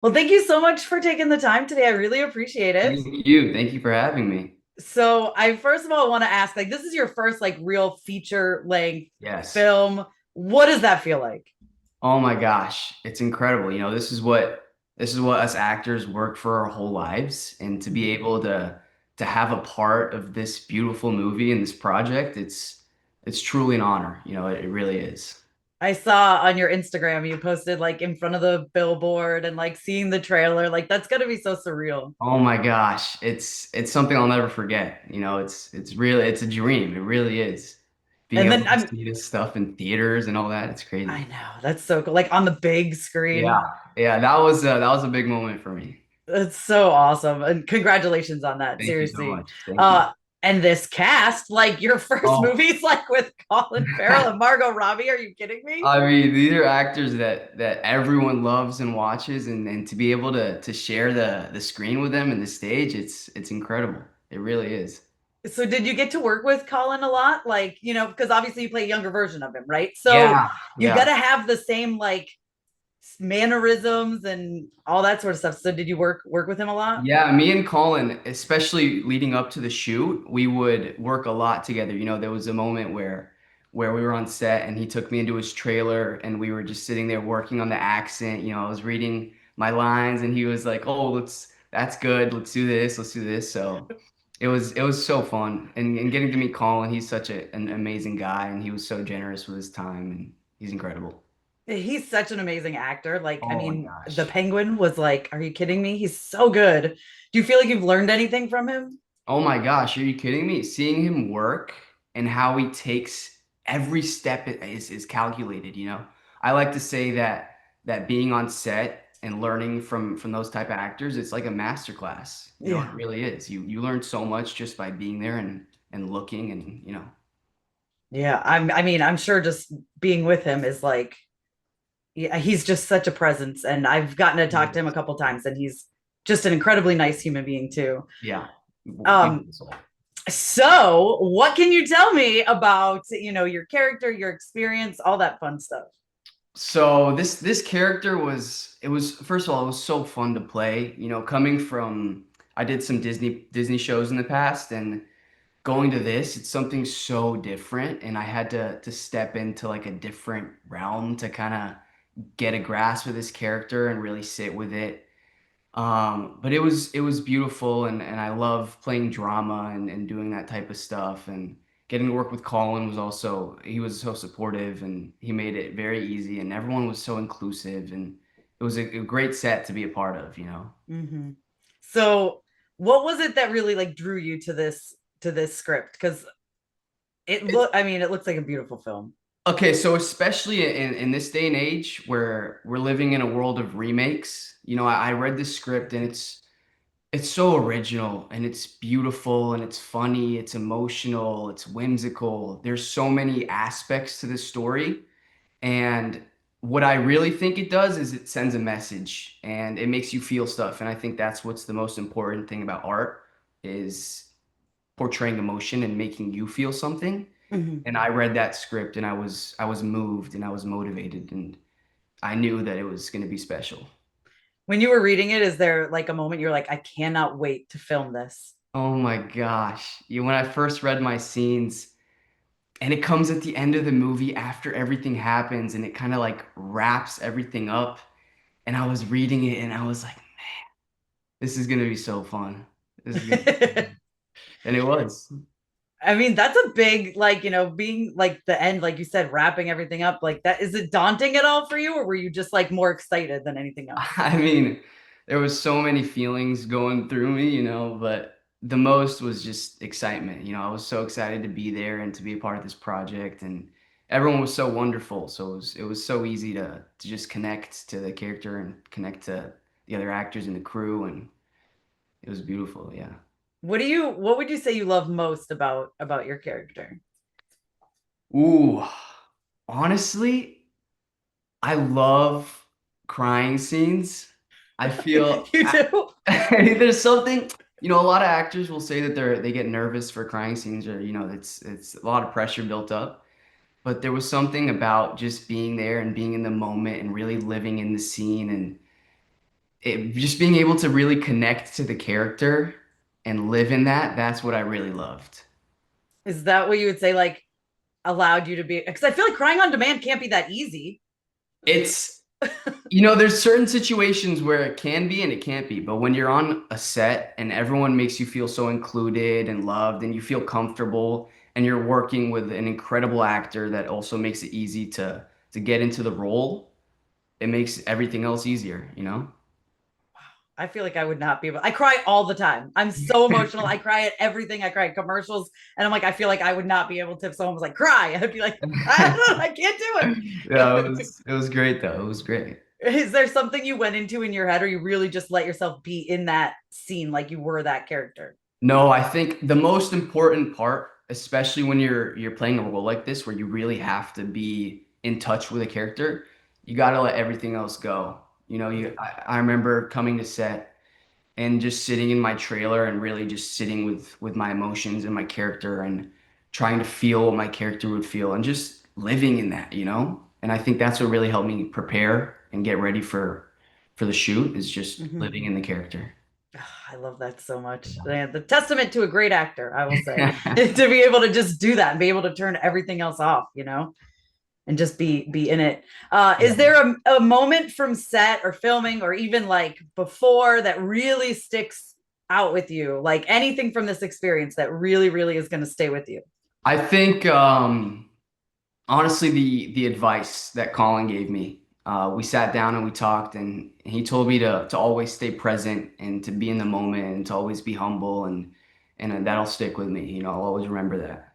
Well, thank you so much for taking the time today. I really appreciate it. Thank you. Thank you for having me. So, I first of all want to ask, like, this is your first like real feature length Yes. film. What does that feel like? Oh my gosh, it's incredible. This is what us actors work for our whole lives, and to be able to have a part of this beautiful movie and this project, it's truly an honor. It really is. I saw on your Instagram you posted like in front of the billboard and like seeing the trailer. Like, that's gonna be so surreal. Oh my gosh, it's something I'll never forget. It's a dream. It really is. Being And able then to see this stuff in theaters and all that, it's I crazy. know that's so cool. Like on the big Yeah, screen. yeah, that was a big moment for me. That's so awesome. And congratulations on that. Thank you so Seriously. much. Thank you. Uh and this cast, like your first Oh, movie's like with Colin Farrell and Margot Robbie. Are you kidding me? I mean, these are actors that everyone loves and watches, and to be able to share the screen with them and the stage, it's incredible. It really is. So did you get to work with Colin a lot? Like, because obviously you play a younger version of him, right? So Yeah, you got yeah. to have the same like mannerisms and all that sort of stuff. So did you work with him a lot? Yeah, me and Colin, especially leading up to the shoot, we would work a lot together. There was a moment where we were on set and he took me into his trailer and we were just sitting there working on the accent. I was reading my lines and he was like, "Oh, that's good. Let's do this. Let's do this." So it was so fun. And getting to meet Colin, he's such an amazing guy and he was so generous with his time and he's incredible. He's such an amazing actor. Like, I Oh my mean, the gosh. Penguin was like, are you kidding me? He's so good. Do you feel like you've learned anything from him? Oh my gosh, are you kidding me? Seeing him work and how he takes every step is calculated. I like to say that being on set and learning from those type of actors, it's like a master class. It Yeah. really is. You learn so much just by being there and looking and. Yeah. I mean, I'm sure just being with him is like, yeah, he's just such a presence. And I've gotten to talk to him a couple times, and he's just an incredibly nice human being too. Yeah. Um, Beautiful soul. so what can you tell me about, your character, your experience, all that fun stuff? So this character was first of all, it was so fun to play. Coming from I did some Disney shows in the past and going to this, it's something so different, and I had to step into like a different realm to kind of get a grasp of this character and really sit with it. But it was beautiful, and I love playing drama and doing that type of stuff, and getting to work with Colin he was so supportive, and he made it very easy, and everyone was so inclusive, and it was a great set to be a part of. Hmm. So what was it that really like drew you to this script? Because I mean, it looks like a beautiful film. Okay, so especially in this day and age where we're living in a world of remakes, I read this script and it's so original and it's beautiful and it's funny, it's emotional, it's whimsical. There's so many aspects to this story. And what I really think it does is it sends a message and it makes you feel stuff. And I think that's what's the most important thing about art is portraying emotion and making you feel something. Mhm. And I read that script and I was moved and I was motivated and I knew that it was going to be special. When you were reading it, is there like a moment you're like, I cannot wait to film this? Oh my gosh. When I first read my scenes and it comes at the end of the movie after everything happens and it kind of like wraps everything up and I was reading it and I was like, this is going to be so fun. This is going to be so fun. And it was. I mean, that's a big, like, being like the end, like you said, wrapping everything up like that. Is it daunting at all for you, or were you just like more excited than anything else? I mean, there was so many feelings going through me, but the most was just excitement. I was so excited to be there and to be a part of this project, and everyone was so wonderful. So it was so easy to just connect to the character and connect to the other actors and the crew, and it was beautiful. Yeah. What would you say you love most about your character? Ooh, honestly, I love crying scenes. I feel You do? there's something, a lot of actors will say that they get nervous for crying scenes or it's a lot of pressure built up. But there was something about just being there and being in the moment and really living in the scene and just being able to really connect to the character and live in that, that's what I really loved. Is that what you would say, like, allowed you to be? Because I feel like crying on demand can't be that easy. It's, there's certain situations where it can be and it can't be, but when you're on a set and everyone makes you feel so included and loved and you feel comfortable and you're working with an incredible actor that also makes it easy to get into the role, it makes everything else easier, you know? I feel like I would not be able. I cry all the time. I'm so emotional. I cry at everything. I cry at commercials, and I'm like, I feel like I would not be able to. If someone was like, "Cry," I'd be like, I don't know, I can't do Yeah, it. it was great though. It was great. Is there something you went into in your head, or you really just let yourself be in that scene, like you were that character? No, I think the most important part, especially when you're playing a role like this where you really have to be in touch with a character, you got to let everything else go. Yeah. I remember coming to set and just sitting in my trailer and really just sitting with my emotions and my character and trying to feel what my character would feel and just living in that. And I think that's what really helped me prepare and get ready for the shoot is just Mhm. living in the character. I love that so much. And the testament to a great actor, I will say, to be able to just do that and be able to turn everything else off, and just be in it. Is Yeah. there a moment from set or filming or even like before that really sticks out with you? Like anything from this experience that really, really is going to stay with you? I think honestly the advice that Colin gave me. We sat down and we talked and he told me to always stay present and to be in the moment and to always be humble and that'll stick with me. I'll always remember that.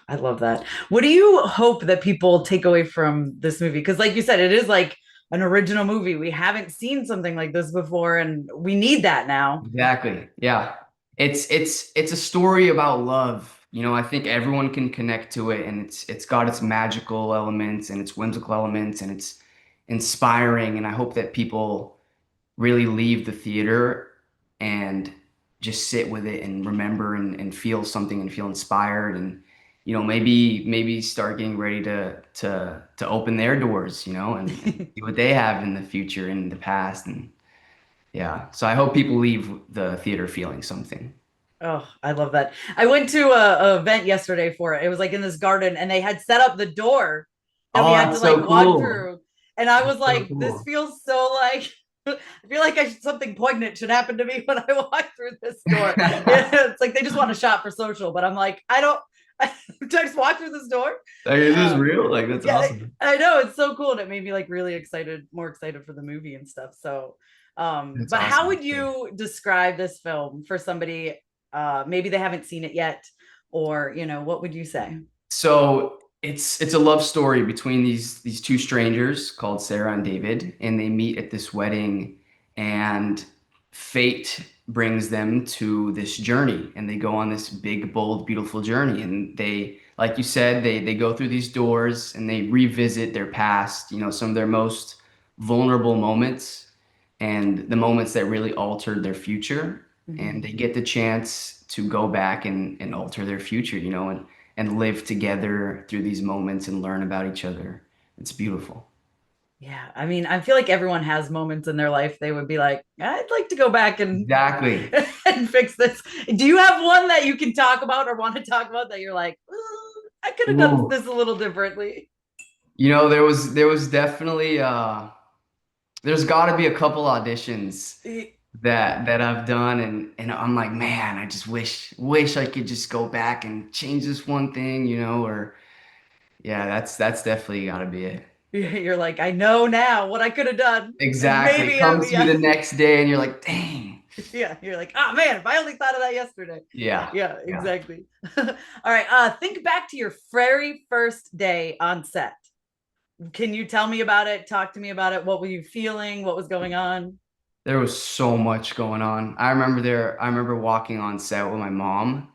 I love that. What do you hope that people take away from this movie? Because, like you said, it is like an original movie. We haven't seen something like this before, and we need that now. Exactly. Yeah. It's a story about love. I think everyone can connect to it and it's got its magical elements and its whimsical elements and it's inspiring and I hope that people really leave the theater and just sit with it and remember and feel something and feel inspired and maybe start getting ready to open their doors and see what they have in the future and the past and yeah. So I hope people leave the theater feeling something. Oh, I love that. I went to a event yesterday for it. It was like in this garden, and they had set up the door that we Oh, had to that's like so walk cool. through. And I was That's so like, this cool. feels so like I feel like something poignant should happen to me when I walk through this door. Yeah, it's like they just want a shot for social, but I'm like, I don't. I just walk through this door. Like, is this Uh, real? Like, that's yeah, awesome. I know it's so cool, and it made me like really excited, more excited for the movie and stuff. So, That's but how awesome. would you describe this film for somebody maybe they haven't seen it yet, or what would you say? So it's a love story between these two strangers called Sarah and David, and they meet at this wedding, and fate brings them to this journey, and they go on this big, bold, beautiful journey, and they, like you said, they go through these doors and they revisit their past, some of their most vulnerable moments and the moments that really altered their future, and Mhm. they get the chance to go back and alter their future and live together through these moments and learn about each other. It's beautiful. Yeah, I mean, I feel like everyone has moments in their life they would be like, I'd like to go back and Exactly. and fix this. Do you have one that you can talk about or want to talk about that you're like, I could have done Ooh. this a little differently? There was definitely there's got to be a couple auditions that I've done and I'm like, man, I just wish I could just go back and change this one thing or yeah, that's definitely got to be it. You're like, I know now what I could have done, and Exactly. maybe Come to you yeah, the next day and you're like, dang. yeah. You're like, oh man, if I only thought of that yesterday. Yeah. Yeah, Yeah. exactly. All right. Think back to your very first day on set. Can you tell me about it? Talk to me about it. What were you feeling? What was going on? There was so much going on. I remember walking on set with my mom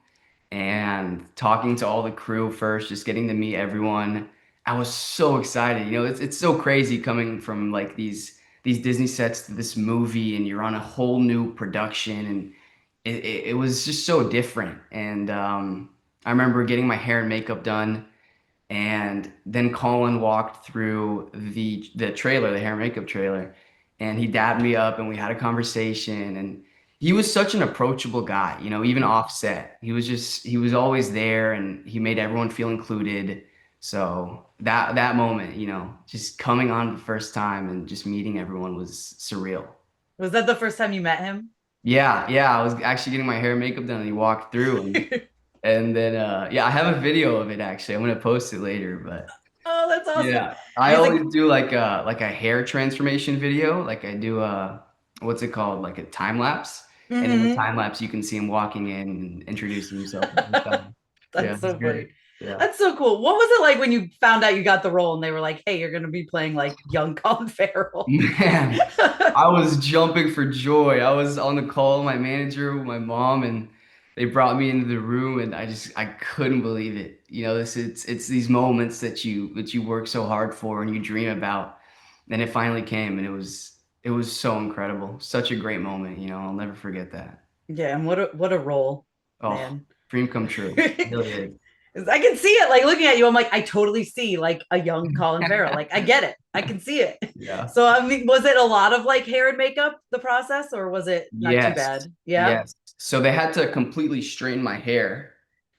and talking to all the crew first, just getting to meet everyone. I was so excited. It's so crazy coming from like these Disney sets to this movie and you're on a whole new production and it was just so different. And I remember getting my hair and makeup done and then Colin walked through the trailer, the hair and makeup trailer, and he dabbed me up and we had a conversation, and he was such an approachable guy, you know, even off set. He was always there and he made everyone feel included. So that moment, you know, just coming on the first time and just meeting everyone was surreal. Was that the first time you met him? Yeah, yeah, I was actually getting my hair and makeup done and he walked through and then yeah, I have a video of it actually. I'm gonna post it later, but Oh, that's awesome. yeah, I He's like, always do like a hair transformation video. Like I do a what's it called? Like a time lapse. And in the mm-hmm. time lapse, you can see him walking in and introducing himself for the first time. Yeah, That's it's so funny. great. Yeah. That's so cool. What was it like when you found out you got the role and they were like, "Hey, you're going to be playing like young Colin Farrell"? Man, I was jumping for joy. I was on the call with my manager, with my mom, and they brought me into the room and I couldn't believe it. You know, this it's these moments that you work so hard for and you dream about. And it finally came and it was so incredible. Such a great moment, you know, I'll never forget that. Yeah, and what a role, Oh, man. dream come true. It really is. I can see it like looking at you. I'm like, I totally see like a young Colin Farrell. Like, I get it. I can see it. Yeah. So, I mean, was it a lot of like hair and makeup, the process, or was it not too Yes. bad? Yeah. Yes. So they had to completely straighten my hair.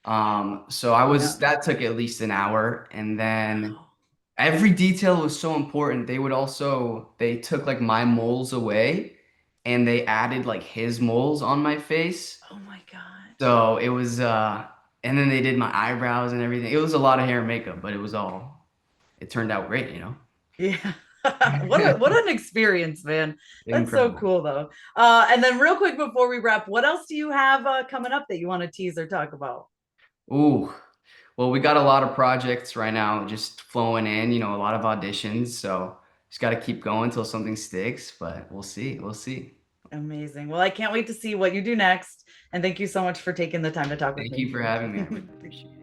So I Yeah. was that took at least an hour, and then Wow. every detail was so important. They took like my moles away and they added like his moles on my face. Oh my gosh. So it was and then they did my eyebrows and everything. It was a lot of hair and makeup, but it turned out great, you know. Yeah. What an experience, man. That's so Incredible. cool though. And then real quick before we wrap, what else do you have coming up that you want to tease or talk about? Ooh. Well, we got a lot of projects right now just flowing in, you know, a lot of auditions. So just got to keep going until something sticks, but we'll see. We'll see. Amazing. Well, I can't wait to see what you do next. And thank you so much for taking the time to talk with Thank you me. for having me. I really appreciate it.